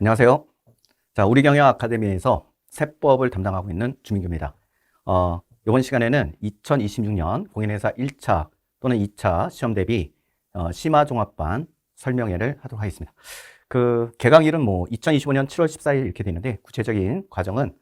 안녕하세요. 자, 우리경영 아카데미에서 세법을 담당하고 있는 주민규입니다. 이번 시간에는 2026년 공인회사 1차 또는 2차 시험 대비 심화종합반 설명회를 하도록 하겠습니다. 그 개강일은 2025년 7월 14일 이렇게 되는데 구체적인 과정은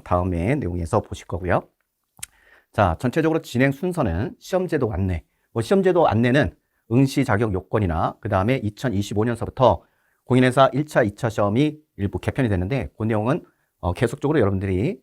다음에 내용에서 보실 거고요. 자, 전체적으로 진행 순서는 시험제도 안내. 시험제도 안내는 응시 자격 요건이나 그 다음에 2025년서부터 공인회사 1차, 2차 시험이 일부 개편이 됐는데 그 내용은 계속적으로 여러분들이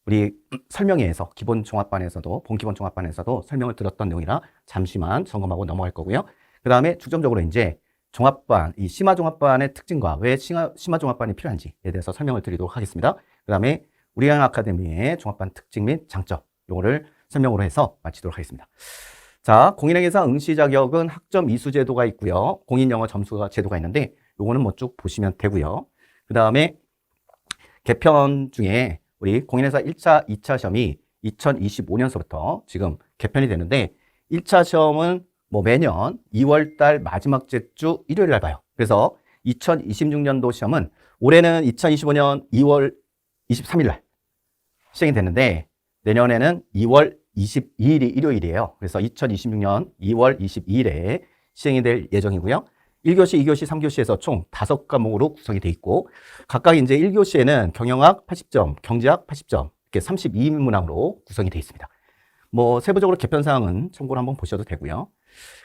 우리 설명회에서 기본 종합반에서도 본기본 종합반에서도 설명을 들었던 내용이라 잠시만 점검하고 넘어갈 거고요. 그 다음에 중점적으로 이제 종합반, 이 심화 종합반의 특징과 왜 심화 종합반이 필요한지에 대해서 설명을 드리도록 하겠습니다. 그 다음에 우리경 아카데미의 종합반 특징 및 장점, 요거를 설명으로 해서 마치도록 하겠습니다. 자, 공인회계사 응시 자격은 학점 이수 제도가 있고요. 공인영어 점수 제도가 있는데 요거는 쭉 보시면 되고요. 그 다음에 개편 중에 우리 공인회사 1차, 2차 시험이 2025년서부터 지금 개편이 되는데 1차 시험은 매년 2월 달 마지막 주 일요일 날 봐요. 그래서 2026년도 시험은 올해는 2025년 2월 23일 날 시행이 되는데 내년에는 2월 22일이 일요일이에요. 그래서 2026년 2월 22일에 시행이 될 예정이고요. 1교시, 2교시, 3교시에서 총 5과목으로 구성이 되어 있고 각각 이제 1교시에는 경영학 80점, 경제학 80점 이렇게 32문항으로 구성이 되어 있습니다. 세부적으로 개편 사항은 참고로 한번 보셔도 되고요.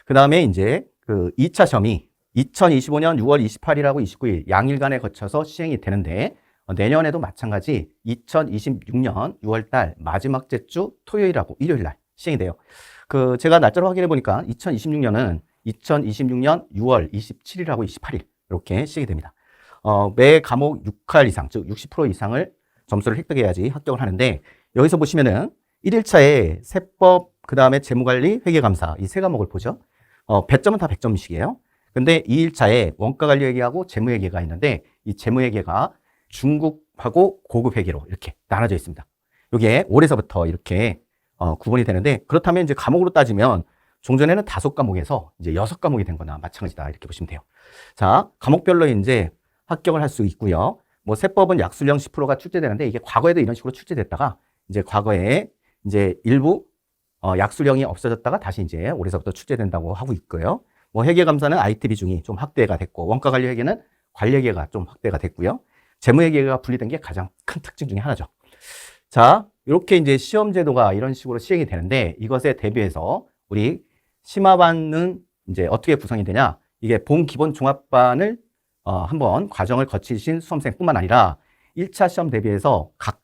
그 다음에 이제 그 2차 시험이 2025년 6월 28일하고 29일 양일간에 거쳐서 시행이 되는데 내년에도 마찬가지 2026년 6월 달 마지막 주 토요일하고 일요일 날 시행이 돼요. 제가 날짜로 확인해 보니까 2026년은 2026년 6월 27일하고 28일 이렇게 시행이 됩니다. 매 과목 6할 이상, 즉 60% 이상을 점수를 획득해야지 합격을 하는데 여기서 보시면은 1일차에 세법, 그 다음에 재무관리, 회계감사 이 세 과목을 보죠. 배점은 다 100점씩이에요. 근데 2일차에 원가관리회계하고 재무회계가 있는데 이 재무회계가 중급하고 고급 회계로 이렇게 나눠져 있습니다. 이게 올해서부터 이렇게 구분이 되는데 그렇다면 이제 과목으로 따지면 종전에는 5과목에서 이제 6과목이 된 거나 마찬가지다 이렇게 보시면 돼요. 자, 과목별로 이제 합격을 할 수 있고요. 세법은 약술령 10%가 출제되는데 이게 과거에도 이런 식으로 출제됐다가 이제 과거에 이제 일부 약술령이 없어졌다가 다시 이제 올해서부터 출제된다고 하고 있고요. 회계감사는 IT 비중이 좀 확대가 됐고 원가관리회계는 관리회계가 좀 확대가 됐고요. 재무회계가 분리된 게 가장 큰 특징 중에 하나죠. 자, 이렇게 이제 시험 제도가 이런 식으로 시행이 되는데 이것에 대비해서 우리 심화반은 이제 어떻게 구성이 되냐? 이게 본 기본 종합반을 한번 과정을 거치신 수험생뿐만 아니라 1차 시험 대비해서 각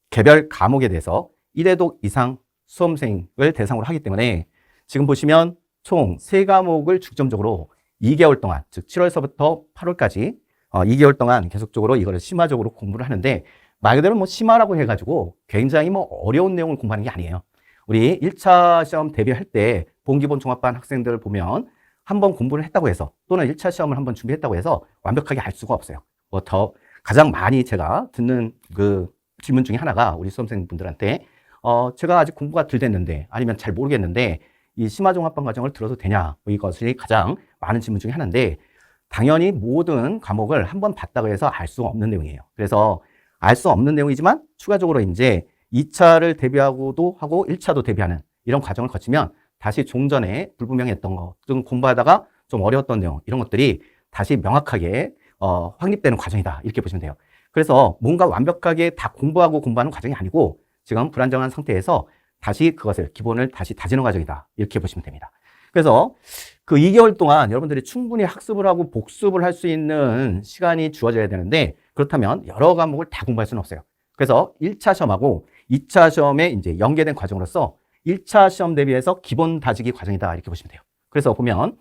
개별 과목에 대해서 1회독 이상 수험생을 대상으로 하기 때문에 지금 보시면 총 3과목을 중점적으로 2개월 동안, 즉 7월서부터 8월까지 2개월 동안 계속적으로 이거를 심화적으로 공부를 하는데 말 그대로 심화라고 해가지고 굉장히 어려운 내용을 공부하는 게 아니에요. 우리 1차 시험 대비할 때 본기본 종합반 학생들을 보면 한번 공부를 했다고 해서 또는 1차 시험을 한번 준비했다고 해서 완벽하게 알 수가 없어요. 더 가장 많이 제가 듣는 그 질문 중에 하나가 우리 수험생분들한테 제가 아직 공부가 덜 됐는데 아니면 잘 모르겠는데 이 심화종합반 과정을 들어도 되냐 이것이 가장 많은 질문 중에 하나인데 당연히 모든 과목을 한번 봤다고 해서 알 수 없는 내용이에요. 그래서 알 수 없는 내용이지만 추가적으로 이제 2차를 대비하고도 하고 1차도 대비하는 이런 과정을 거치면 다시 종전에 불분명했던 거, 좀 공부하다가 좀 어려웠던 내용 이런 것들이 다시 명확하게 확립되는 과정이다 이렇게 보시면 돼요. 그래서 뭔가 완벽하게 다 공부하는 과정이 아니고 지금 불안정한 상태에서 다시 그것을 기본을 다시 다지는 과정이다 이렇게 보시면 됩니다. 그래서 그 2개월 동안 여러분들이 충분히 학습을 하고 복습을 할 수 있는 시간이 주어져야 되는데 그렇다면 여러 과목을 다 공부할 수는 없어요. 그래서 1차 시험하고 2차 시험에 이제 연계된 과정으로서 1차 시험 대비해서 기본 다지기 과정이다 이렇게 보시면 돼요. 그래서 보면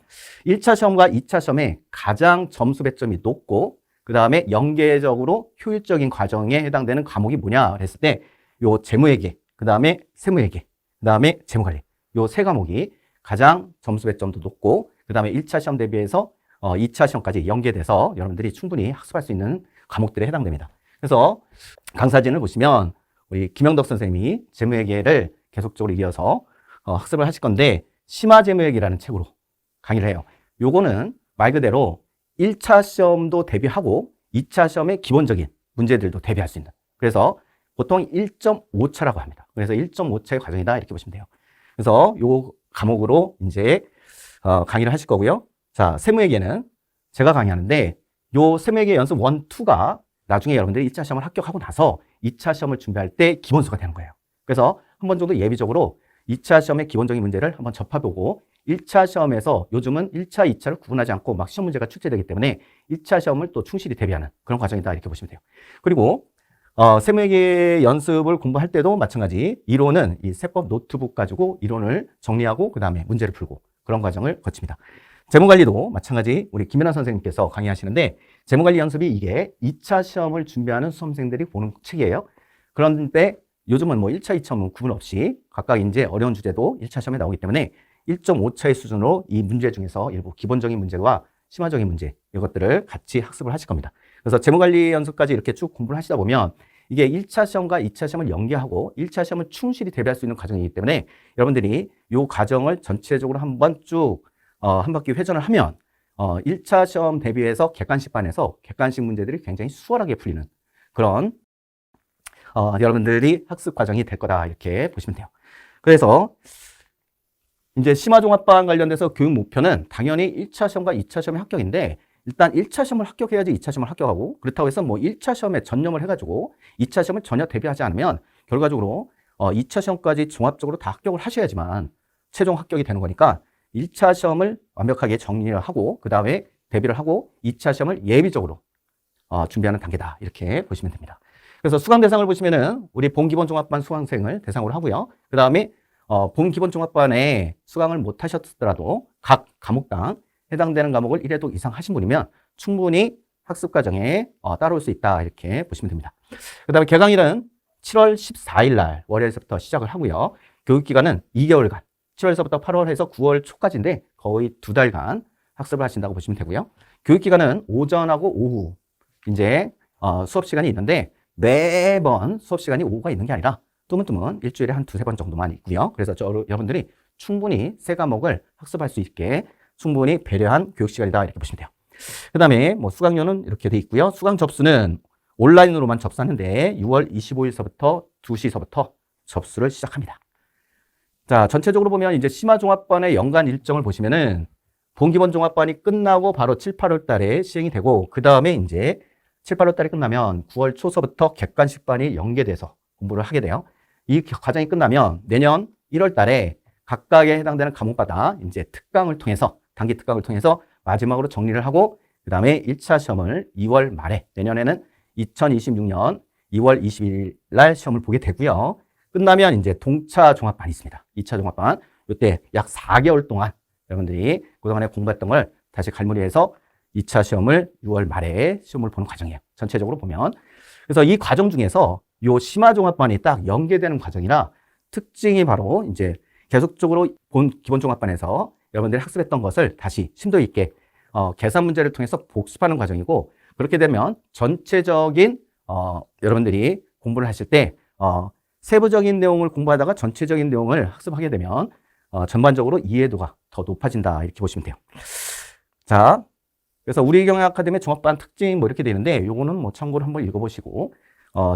1차 시험과 2차 시험에 가장 점수 배점이 높고 그 다음에 연계적으로 효율적인 과정에 해당되는 과목이 뭐냐 그랬을 때 요 재무회계, 그 다음에 세무회계, 그 다음에 재무관리 요 3과목이 가장 점수 배점도 높고 그 다음에 1차 시험 대비해서 2차 시험까지 연계돼서 여러분들이 충분히 학습할 수 있는 과목들에 해당됩니다. 그래서 강사진을 보시면 우리 김영덕 선생님이 재무회계를 계속적으로 이어서 학습을 하실 건데 심화재무회계라는 책으로 강의를 해요. 요거는 말 그대로 1차 시험도 대비하고 2차 시험의 기본적인 문제들도 대비할 수 있는. 그래서 보통 1.5차라고 합니다. 그래서 1.5차의 과정이다 이렇게 보시면 돼요. 그래서 요 과목으로 이제 강의를 하실 거고요. 자, 세무회계는 제가 강의하는데 요 세무회계 연습 1, 2가 나중에 여러분들이 1차 시험을 합격하고 나서 2차 시험을 준비할 때 기본수가 되는 거예요. 그래서 한 번 정도 예비적으로 2차 시험의 기본적인 문제를 한번 접해보고 1차 시험에서 요즘은 1차, 2차를 구분하지 않고 막 시험 문제가 출제되기 때문에 1차 시험을 또 충실히 대비하는 그런 과정이다 이렇게 보시면 돼요. 그리고 세무회계 연습을 공부할 때도 마찬가지 이론은 이 세법 노트북 가지고 이론을 정리하고 그 다음에 문제를 풀고 그런 과정을 거칩니다. 재무관리도 마찬가지 우리 김연아 선생님께서 강의하시는데 재무관리 연습이 이게 2차 시험을 준비하는 수험생들이 보는 책이에요. 그런데 요즘은 뭐 1차, 2차 구분 없이 각각 이제 어려운 주제도 1차 시험에 나오기 때문에 1.5차의 수준으로 이 문제 중에서 일부 기본적인 문제와 심화적인 문제 이것들을 같이 학습을 하실 겁니다. 그래서 재무관리 연습까지 이렇게 쭉 공부를 하시다 보면 이게 1차 시험과 2차 시험을 연계하고 1차 시험을 충실히 대비할 수 있는 과정이기 때문에 여러분들이 이 과정을 전체적으로 한번 쭉 한 바퀴 회전을 하면 1차 시험 대비해서 객관식반에서 객관식 문제들이 굉장히 수월하게 풀리는 그런 여러분들이 학습 과정이 될 거다 이렇게 보시면 돼요. 그래서 이제 심화종합반 관련돼서 교육 목표는 당연히 1차 시험과 2차 시험의 합격인데 일단 1차 시험을 합격해야지 2차 시험을 합격하고 그렇다고 해서 뭐 1차 시험에 전념을 해가지고 2차 시험을 전혀 대비하지 않으면 결과적으로 2차 시험까지 종합적으로 다 합격을 하셔야지만 최종 합격이 되는 거니까 1차 시험을 완벽하게 정리를 하고 그 다음에 대비를 하고 2차 시험을 예비적으로 준비하는 단계다 이렇게 보시면 됩니다. 그래서 수강 대상을 보시면은 우리 본기본종합반 수강생을 대상으로 하고요. 그 다음에 본기본종합반에 수강을 못 하셨더라도 각 과목당 해당되는 과목을 1회독 이상 하신 분이면 충분히 학습 과정에 따라올 수 있다 이렇게 보시면 됩니다. 그 다음에 개강일은 7월 14일 날 월요일서부터 시작을 하고요. 교육기간은 2개월간 7월에서부터 8월에서 9월 초까지인데 거의 2달간 학습을 하신다고 보시면 되고요. 교육기간은 오전하고 오후 이제 수업 시간이 있는데 매번 수업 시간이 오후가 있는 게 아니라 뜨문뜨문 일주일에 한 2-3번 정도만 있고요. 그래서 여러분들이 충분히 세 과목을 학습할 수 있게 충분히 배려한 교육 시간이다 이렇게 보시면 돼요. 그 다음에 뭐 수강료는 이렇게 돼 있고요. 수강 접수는 온라인으로만 접수하는데 6월 25일서부터 2시서부터 접수를 시작합니다. 자, 전체적으로 보면 이제 심화종합반의 연간 일정을 보시면은 본기본종합반이 끝나고 바로 7, 8월 달에 시행이 되고 그 다음에 이제 7, 8월 달에 끝나면 9월 초서부터 객관식반이 연계돼서 공부를 하게 돼요. 이 과정이 끝나면 내년 1월 달에 각각에 해당되는 과목마다 이제 특강을 통해서 단기 특강을 통해서 마지막으로 정리를 하고 그 다음에 1차 시험을 2월 말에 내년에는 2026년 2월 20일 날 시험을 보게 되고요. 끝나면 이제 동차 종합반이 있습니다. 2차 종합반. 이때 약 4개월 동안 여러분들이 그동안에 공부했던 걸 다시 갈무리해서 2차 시험을 6월 말에 시험을 보는 과정이에요. 전체적으로 보면. 그래서 이 과정 중에서 요 심화종합반이 딱 연계되는 과정이라 특징이 바로 이제 계속적으로 본 기본종합반에서 여러분들이 학습했던 것을 다시 심도 있게 계산 문제를 통해서 복습하는 과정이고 그렇게 되면 전체적인 여러분들이 공부를 하실 때 세부적인 내용을 공부하다가 전체적인 내용을 학습하게 되면 전반적으로 이해도가 더 높아진다 이렇게 보시면 돼요. 자, 그래서 우리 경영 아카데미 종합반 특징 뭐 이렇게 되는데 요거는 뭐 참고로 한번 읽어보시고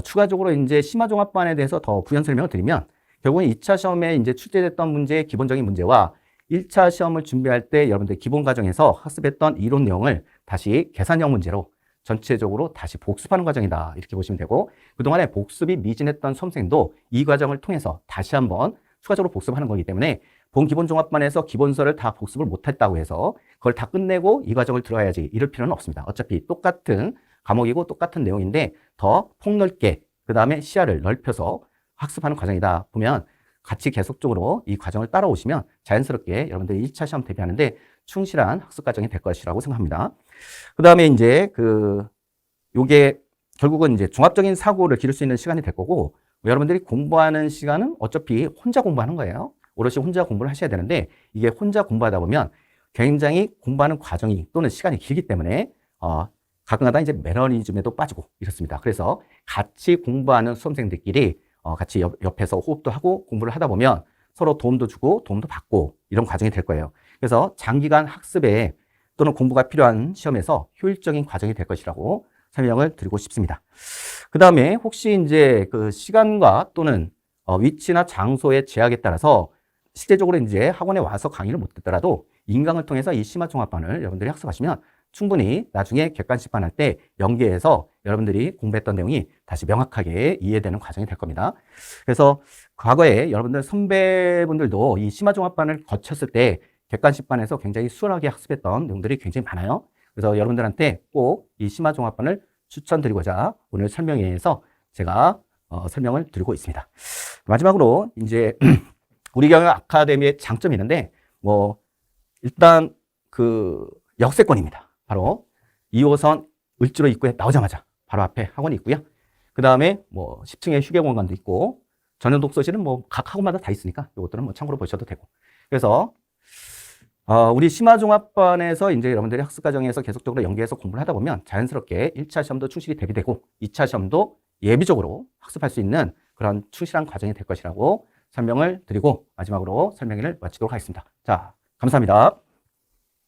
추가적으로 이제 심화종합반에 대해서 더 부연 설명을 드리면 결국은 2차 시험에 이제 출제됐던 문제의 기본적인 문제와 1차 시험을 준비할 때 여러분들 기본 과정에서 학습했던 이론 내용을 다시 계산형 문제로 전체적으로 다시 복습하는 과정이다 이렇게 보시면 되고 그동안에 복습이 미진했던 수험생도 이 과정을 통해서 다시 한번 추가적으로 복습하는 거기 때문에 본 기본종합반에서 기본서를 다 복습을 못했다고 해서 그걸 다 끝내고 이 과정을 들어야지 이럴 필요는 없습니다. 어차피 똑같은 과목이고 똑같은 내용인데 더 폭넓게 그 다음에 시야를 넓혀서 학습하는 과정이다 보면 같이 계속적으로 이 과정을 따라오시면 자연스럽게 여러분들이 1차 시험 대비하는데 충실한 학습 과정이 될 것이라고 생각합니다. 그 다음에 이제 요게 결국은 이제 종합적인 사고를 기를 수 있는 시간이 될 거고 여러분들이 공부하는 시간은 어차피 혼자 공부하는 거예요. 오롯이 혼자 공부를 하셔야 되는데 이게 혼자 공부하다 보면 굉장히 공부하는 과정이 또는 시간이 길기 때문에 가끔가다 이제 매너리즘에도 빠지고 이렇습니다. 그래서 같이 공부하는 수험생들끼리 같이 옆에서 호흡도 하고 공부를 하다 보면 서로 도움도 주고 도움도 받고 이런 과정이 될 거예요. 그래서 장기간 학습에 또는 공부가 필요한 시험에서 효율적인 과정이 될 것이라고 설명을 드리고 싶습니다. 그 다음에 혹시 이제 그 시간과 또는 위치나 장소의 제약에 따라서 실제적으로 이제 학원에 와서 강의를 못 듣더라도 인강을 통해서 이 심화종합반을 여러분들이 학습하시면 충분히 나중에 객관식반 할 때 연계해서 여러분들이 공부했던 내용이 다시 명확하게 이해되는 과정이 될 겁니다. 그래서 과거에 여러분들 선배분들도 이 심화종합반을 거쳤을 때 객관식반에서 굉장히 수월하게 학습했던 내용들이 굉장히 많아요. 그래서 여러분들한테 꼭 이 심화종합반을 추천드리고자 오늘 설명회에서 제가 설명을 드리고 있습니다. 마지막으로 이제 우리 경영 아카데미의 장점이 있는데 일단 그 역세권입니다. 바로 2호선 을지로 입구에 나오자마자 바로 앞에 학원이 있고요. 그 다음에 10층에 휴게 공간도 있고 전용 독서실은 각 학원마다 다 있으니까 이것들은 참고로 보셔도 되고. 그래서 우리 심화종합반에서 이제 여러분들이 학습 과정에서 계속적으로 연계해서 공부를 하다 보면 자연스럽게 1차 시험도 충실히 대비되고 2차 시험도 예비적으로 학습할 수 있는 그런 충실한 과정이 될 것이라고 설명을 드리고 마지막으로 설명회를 마치도록 하겠습니다. 자, 감사합니다.